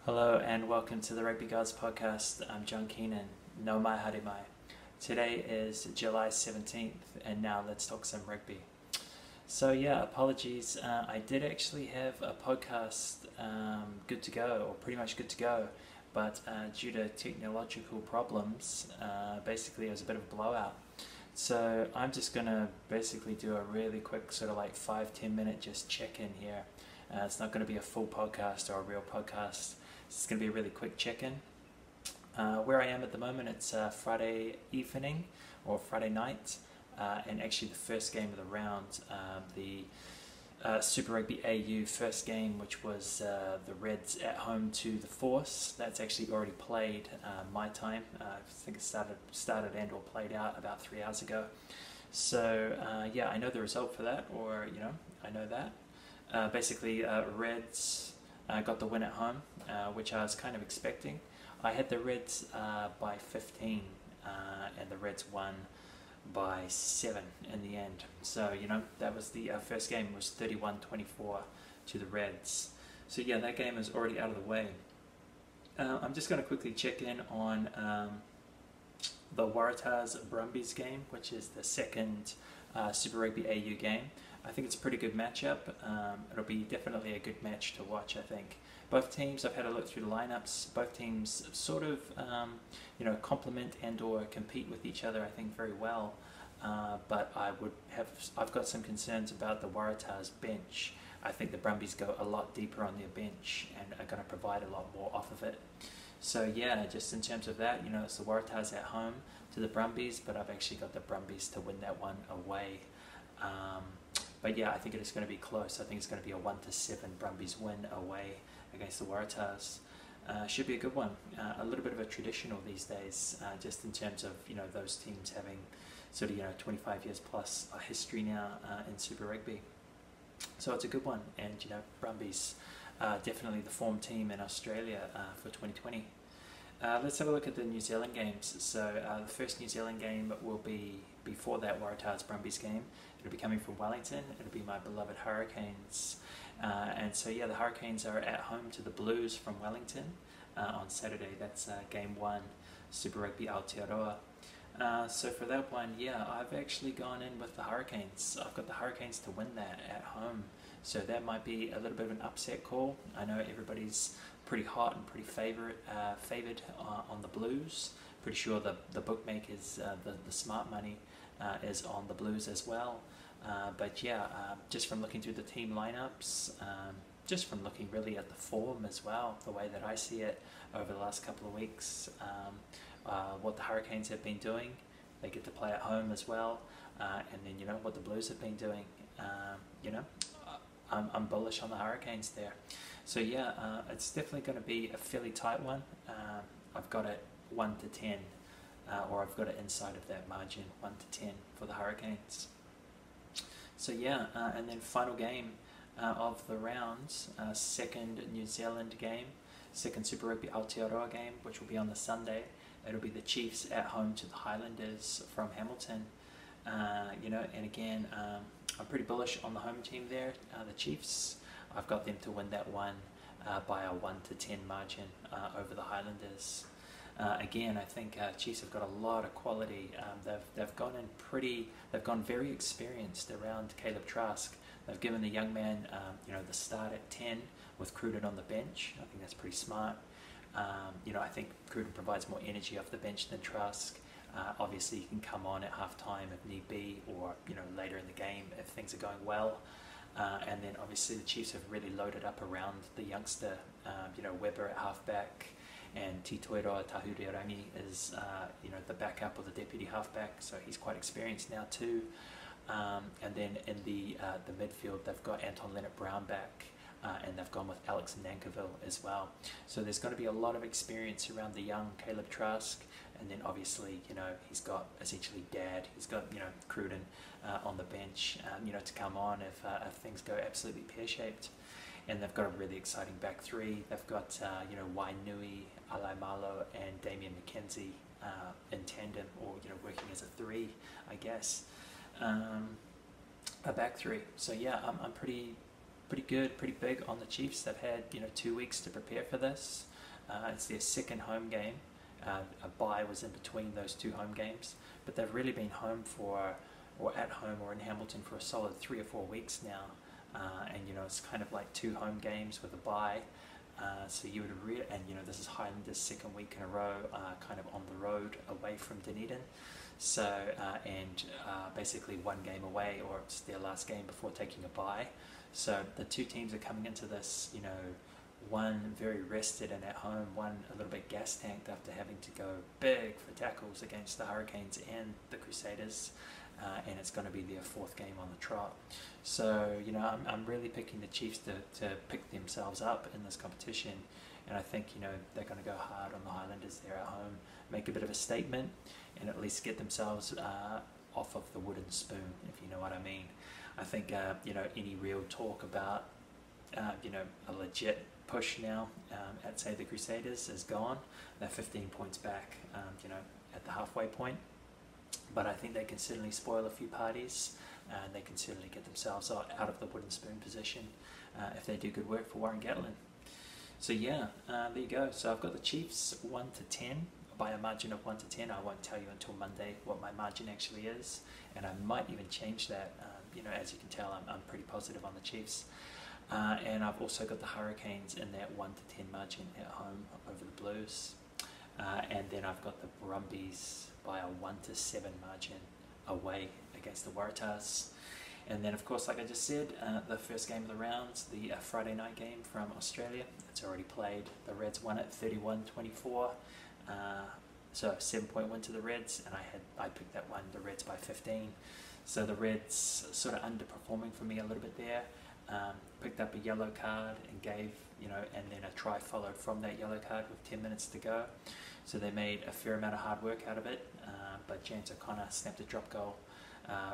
Hello and welcome to the Rugby Gods podcast. I'm John Keenan. No mai haere mai. Today is July 17th and now let's talk some rugby. So yeah, apologies. I did actually have a podcast good to go, or pretty much good to go, but due to technological problems, basically it was a bit of a blowout. So I'm just going to basically do a really quick sort of like 5-10 minute just check-in here. It's not going to be a full podcast or a real podcast. It's going to be a really quick check-in. Where I am at the moment, it's Friday evening or Friday night, and actually the first game of the round, the Super Rugby AU first game, which was the Reds at home to the Force. That's actually already played my time. I think it started and or played out about 3 hours ago. So yeah, I know the result for that, or I know that. Basically, Reds got the win at home, which I was kind of expecting. I had the Reds by 15, and the Reds won by 7 in the end. So, that was the first game. It was 31-24 to the Reds. So yeah, that game is already out of the way. I'm just going to quickly check in on the Waratahs Brumbies game, which is the second Super Rugby AU game. I think it's a pretty good matchup. It'll be definitely a good match to watch, I think. Both teams, I've had a look through the lineups, both teams sort of, complement and or compete with each other, I think, very well. But I've got some concerns about the Waratahs bench. I think the Brumbies go a lot deeper on their bench and are going to provide a lot more off of it. So yeah, just in terms of that, it's the Waratahs at home to the Brumbies, but I've actually got the Brumbies to win that one away. But yeah, I think it is going to be close. I think it's going to be a 1-7 Brumbies win away against the Waratahs. Should be a good one. A little bit of a traditional these days, just in terms of those teams having sort of 25 years plus a history now in Super Rugby. So it's a good one, and Brumbies definitely the form team in Australia for 2020. Let's have a look at the New Zealand games. So the first New Zealand game will be before that Waratahs Brumbies game. It'll be coming from Wellington. It'll be my beloved Hurricanes. And so yeah, the Hurricanes are at home to the Blues from Wellington on Saturday. That's game 1, Super Rugby Aotearoa. So for that one, yeah, I've actually gone in with the Hurricanes. I've got the Hurricanes to win that at home. So that might be a little bit of an upset call. I know everybody's pretty hot and pretty favoured on the Blues. Pretty sure the bookmakers, the smart money, is on the Blues as well. But yeah, just from looking through the team lineups, just from looking really at the form as well, the way that I see it over the last couple of weeks, what the Hurricanes have been doing, they get to play at home as well, and then what the Blues have been doing, I'm bullish on the Hurricanes there. So yeah, it's definitely going to be a fairly tight one. I've got it 1-10, or I've got it inside of that margin, 1-10 for the Hurricanes. So yeah, and then final game of the rounds, second New Zealand game, second Super Rugby Aotearoa game, which will be on the Sunday. It'll be the Chiefs at home to the Highlanders from Hamilton. And again, I'm pretty bullish on the home team there, the Chiefs. I've got them to win that one by a 1-10 margin over the Highlanders. Again, I think Chiefs have got a lot of quality. They've gone very experienced around Caleb Trask. They've given the young man, the start at 10 with Cruden on the bench. I think that's pretty smart. I think Cruden provides more energy off the bench than Trask. Obviously, he can come on at half-time if need be, or later in the game if things are going well. And then obviously the Chiefs have really loaded up around the youngster, Weber at halfback, and Titoiro Tahurirangi is the backup or the deputy halfback, so he's quite experienced now too. And then in the midfield, they've got Anton Leonard-Brown back, and they've gone with Alex Nankerville as well. So there's going to be a lot of experience around the young Caleb Trask, and then obviously he's got essentially Dad. He's got Cruden on the bench, to come on if things go absolutely pear-shaped. And they've got a really exciting back three. They've got Wainui, Alaimalo, and Damian McKenzie in tandem, or working as a three, I guess. A back three. So yeah, I'm pretty good, pretty big on the Chiefs. They've had 2 weeks to prepare for this. It's their second home game. A bye was in between those two home games, but they've really been home or at home or in Hamilton for a solid 3 or 4 weeks now. And it's kind of like 2 home games with a bye. So you would and this is Highlanders' second week in a row, kind of on the road away from Dunedin. So basically 1 game away, or it's their last game before taking a bye. So the 2 teams are coming into this, one very rested and at home, one a little bit gas tanked after having to go big for tackles against the Hurricanes and the Crusaders. And it's going to be their 4th game on the trot. So, I'm really picking the Chiefs to pick themselves up in this competition. And I think, they're going to go hard on the Highlanders there at home, make a bit of a statement, and at least get themselves off of the wooden spoon, if you know what I mean. I think, any real talk about, a legit push now at, say, the Crusaders is gone. They're 15 points back, at the halfway point. But I think they can certainly spoil a few parties, and they can certainly get themselves out of the wooden spoon position if they do good work for Warren Gatland. So yeah, there you go. So I've got the Chiefs 1-10 by a margin of 1-10. I won't tell you until Monday what my margin actually is, and I might even change that. As you can tell, I'm pretty positive on the Chiefs. And I've also got the Hurricanes in that 1-10 margin at home over the Blues. And then I've got the Brumbies by a 1-7 margin away against the Waratahs. And then, of course, like I just said, the first game of the rounds, the Friday night game from Australia, it's already played. The Reds won it 31-24. So 7-point win to the Reds, and I picked that one, the Reds by 15. So the Reds sort of underperforming for me a little bit there. Picked up a yellow card and gave, and then a try followed from that yellow card with 10 minutes to go. So they made a fair amount of hard work out of it, but James O'Connor snapped a drop goal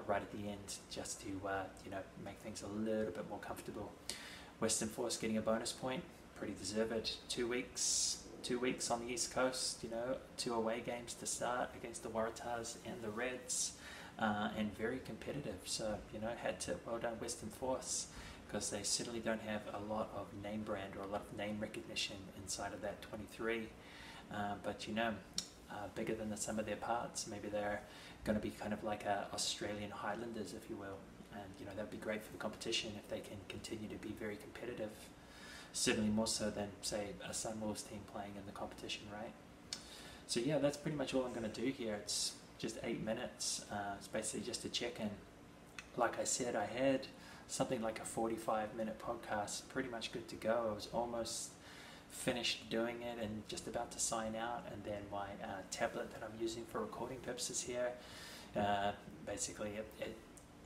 right at the end just to, make things a little bit more comfortable. Western Force getting a bonus point, pretty deserved. 2 weeks on the East Coast, 2 away games to start against the Waratahs and the Reds, and very competitive. So, well done Western Force, because they certainly don't have a lot of name brand or a lot of name recognition inside of that 23. But bigger than the sum of their parts. Maybe they're going to be kind of like a Australian Highlanders, if you will. And that'd be great for the competition if they can continue to be very competitive. Certainly more so than, say, a Sunwolves team playing in the competition, right? So yeah, that's pretty much all I'm going to do here. It's just 8 minutes. It's basically just a check-in. Like I said, I had something like a 45-minute podcast pretty much good to go. I was almost finished doing it and just about to sign out, and then my tablet that I'm using for recording purposes here, basically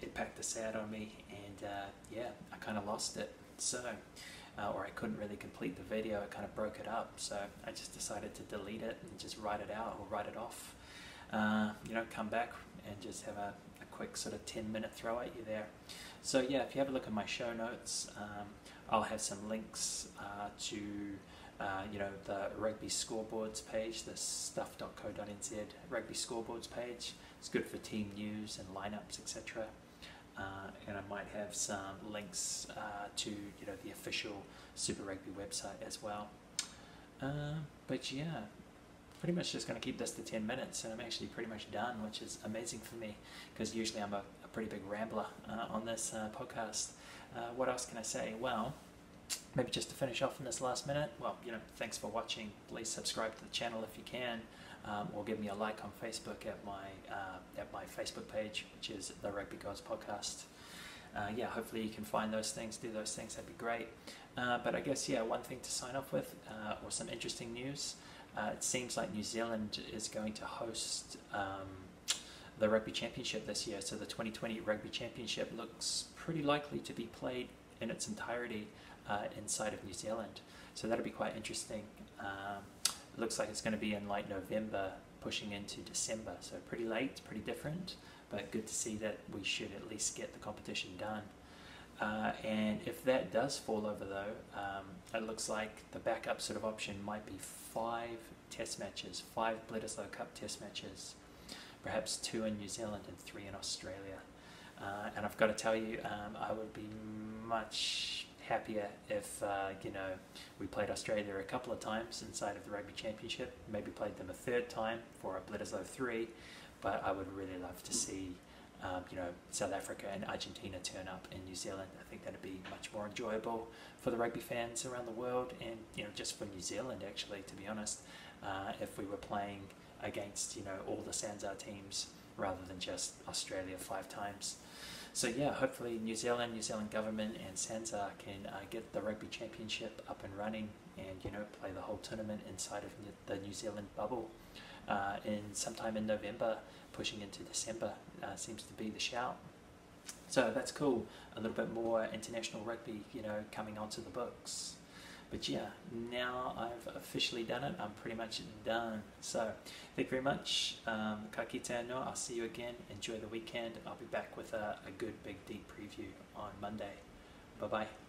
it packed a sad on me, and I kind of lost it. So or I couldn't really complete the video. I kind of broke it up, so I just decided to delete it and just write it out or write it off. Come back and just have a quick sort of 10-minute throw at you there. So yeah, if you have a look at my show notes, I'll have some links to the rugby scoreboards page, the stuff.co.nz rugby scoreboards page. It's good for team news and lineups, etc. And I might have some links to the official Super Rugby website as well. But yeah, pretty much just going to keep this to 10 minutes, and I'm actually pretty much done, which is amazing for me, because usually I'm a pretty big rambler on this podcast. What else can I say? Well, maybe just to finish off in this last minute, well, thanks for watching. Please subscribe to the channel if you can, or give me a like on Facebook at my Facebook page, which is the Rugby Gods podcast. Hopefully you can find those things, do those things, that'd be great. But I guess, one thing to sign off with, or some interesting news. It seems like New Zealand is going to host the Rugby Championship this year. So the 2020 Rugby Championship looks pretty likely to be played in its entirety inside of New Zealand. So that'll be quite interesting. It looks like it's going to be in like November, pushing into December. So pretty late, pretty different, but good to see that we should at least get the competition done. And if that does fall over though, it looks like the backup sort of option might be 5 test matches, 5 Bledisloe Cup test matches, perhaps 2 in New Zealand and 3 in Australia. And I've got to tell you, I would be much happier if we played Australia a couple of times inside of the Rugby Championship, maybe played them a third time for a Bledisloe 3, but I would really love to see South Africa and Argentina turn up in New Zealand. I think that'd be much more enjoyable for the rugby fans around the world, and just for New Zealand actually, to be honest, if we were playing against all the SANZAAR teams rather than just Australia 5 times. So yeah, hopefully New Zealand government and SANZAAR can get the Rugby Championship up and running, and play the whole tournament inside of the New Zealand bubble in sometime in November, pushing into December seems to be the shout. So that's cool. A little bit more international rugby, coming onto the books. But yeah, now I've officially done it. I'm pretty much done. So thank you very much. Ka kite anō. I'll see you again. Enjoy the weekend. I'll be back with a good, big, deep preview on Monday. Bye-bye.